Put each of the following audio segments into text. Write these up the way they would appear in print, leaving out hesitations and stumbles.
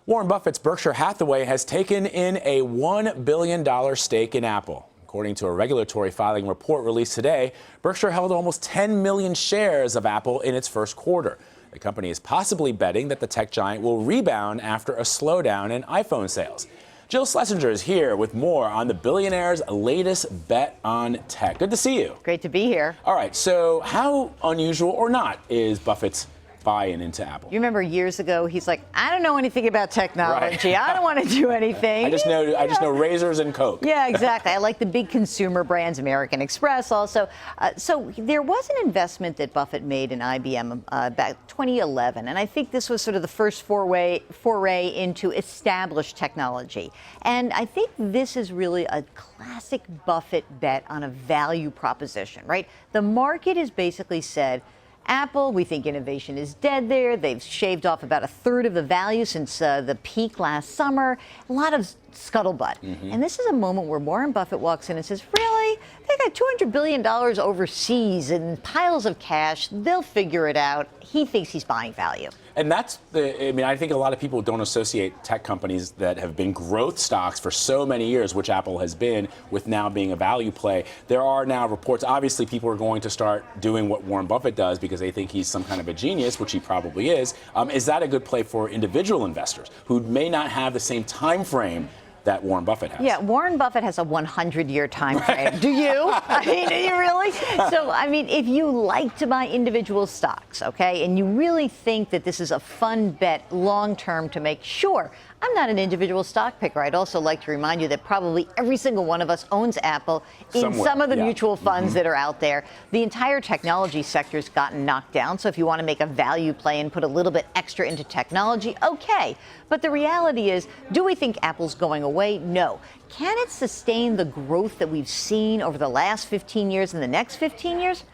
Warren Buffett's Berkshire Hathaway has taken in a $1 billion stake in Apple. According to a regulatory filing report released today, Berkshire held almost 10 million shares of Apple in its first quarter. The company is possibly betting that the tech giant will rebound after a slowdown in iPhone sales. Jill Schlesinger is here with more on the billionaire's latest bet on tech. Good to see you. Great to be here. All right, so how unusual or not is Buffett's buy-in into Apple? You remember years ago, he's like, I don't know anything about technology. Right. I don't want to do anything. I just know razors and Coke. Yeah, exactly. I like the big consumer brands, American Express also. So there was an investment that Buffett made in IBM back 2011, and I think this was sort of the first foray into established technology. And I think this is really a classic Buffett bet on a value proposition, right? The market has basically said, Apple, we think innovation is dead there. They've shaved off about a third of the value since the peak last summer. A lot of scuttlebutt. And this is a moment where Warren Buffett walks in and says, really? They got $200 billion overseas and piles of cash. They'll figure it out. He thinks he's buying value. And that's I think a lot of people don't associate tech companies that have been growth stocks for so many years, which Apple has been, with now being a value play. There are now reports, obviously people are going to start doing what Warren Buffett does because they think he's some kind of a genius, which he probably is. Is that a good play for individual investors who may not have the same time frame that Warren Buffett has? Yeah, Warren Buffett has a 100-year time frame. Do you? I mean, do you really? So, I mean, if you like to buy individual stocks, okay, and you really think that this is a fun bet long-term to make, sure. I'm not an individual stock picker. I'd also like to remind you that probably every single one of us owns Apple in some of the mutual funds that are out there. The entire technology sector's gotten knocked down. So if you want to make a value play and put a little bit extra into technology, okay. But the reality is, do we think Apple's going away? No. Can it sustain the growth that we've seen over the last 15 years and the next 15 years?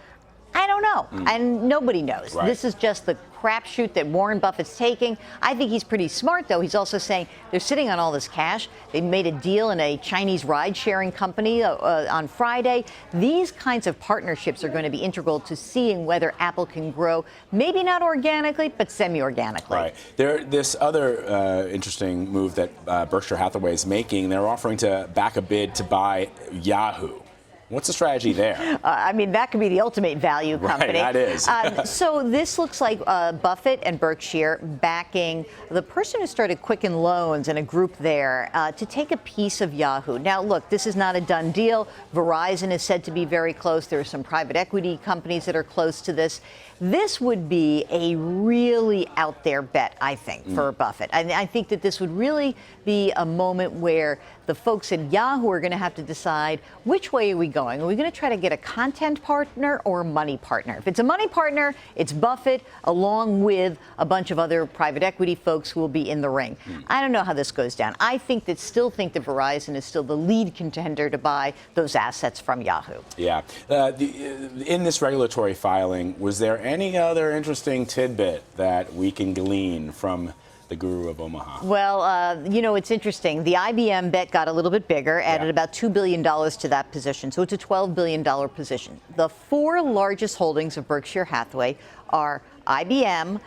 I don't know, and nobody knows. Right. This is just the crapshoot that Warren Buffett's taking. I think he's pretty smart, though. He's also saying they're sitting on all this cash. They made a deal in a Chinese ride-sharing company on Friday. These kinds of partnerships are going to be integral to seeing whether Apple can grow, maybe not organically, but semi-organically. Right. This other interesting move that Berkshire Hathaway is making, they're offering to back a bid to buy Yahoo. What's the strategy there? I mean, that could be the ultimate value company. Right, that is. So this looks like Buffett and Berkshire backing the person who started Quicken Loans and a group there to take a piece of Yahoo. Now, look, this is not a done deal. Verizon is said to be very close. There are some private equity companies that are close to this. This would be a really out there bet, I think, for Buffett. I think that this would really be a moment where the folks at Yahoo are going to have to decide which way are we going. Are we going to try to get a content partner or a money partner? If it's a money partner, it's Buffett along with a bunch of other private equity folks who will be in the ring. I don't know how this goes down. I still think that Verizon is still the lead contender to buy those assets from Yahoo. Yeah. In this regulatory filing, was there any other interesting tidbit that we can glean from the guru of Omaha? Well, it's interesting. The IBM bet got a little bit bigger, added about $2 billion to that position. So it's a $12 billion position. The four largest holdings of Berkshire Hathaway are IBM,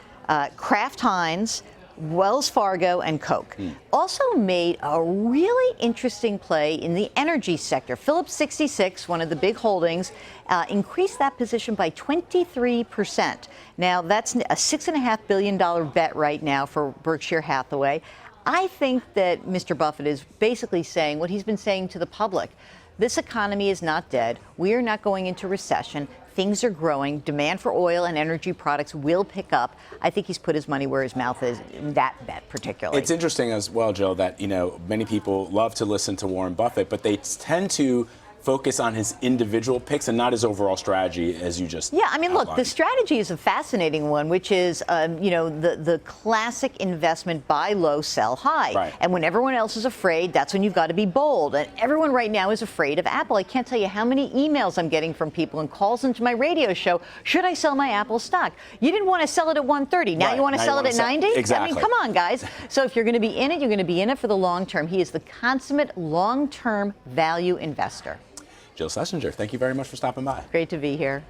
Kraft Heinz, Wells Fargo, and Coke. Also made a really interesting play in the energy sector. Phillips 66, one of the big holdings, increased that position by 23%. Now, that's a $6.5 billion bet right now for Berkshire Hathaway. I think that Mr. Buffett is basically saying what he's been saying to the public. This economy is not dead. We are not going into recession. Things are growing. Demand for oil and energy products will pick up. I think he's put his money where his mouth is in that bet particularly. It's interesting as well, Jill, that many people love to listen to Warren Buffett, but they tend to focus on his individual picks and not his overall strategy, as you just outlined. Look, the strategy is a fascinating one, which is, the classic investment buy low, sell high. Right. And when everyone else is afraid, that's when you've got to be bold. And everyone right now is afraid of Apple. I can't tell you how many emails I'm getting from people and calls into my radio show. Should I sell my Apple stock? You didn't want to sell it at 130. Now you want to sell it at 90? Exactly. I mean, come on, guys. So if you're going to be in it, you're going to be in it for the long term. He is the consummate long-term value investor. Jill Schlesinger, thank you very much for stopping by. Great to be here.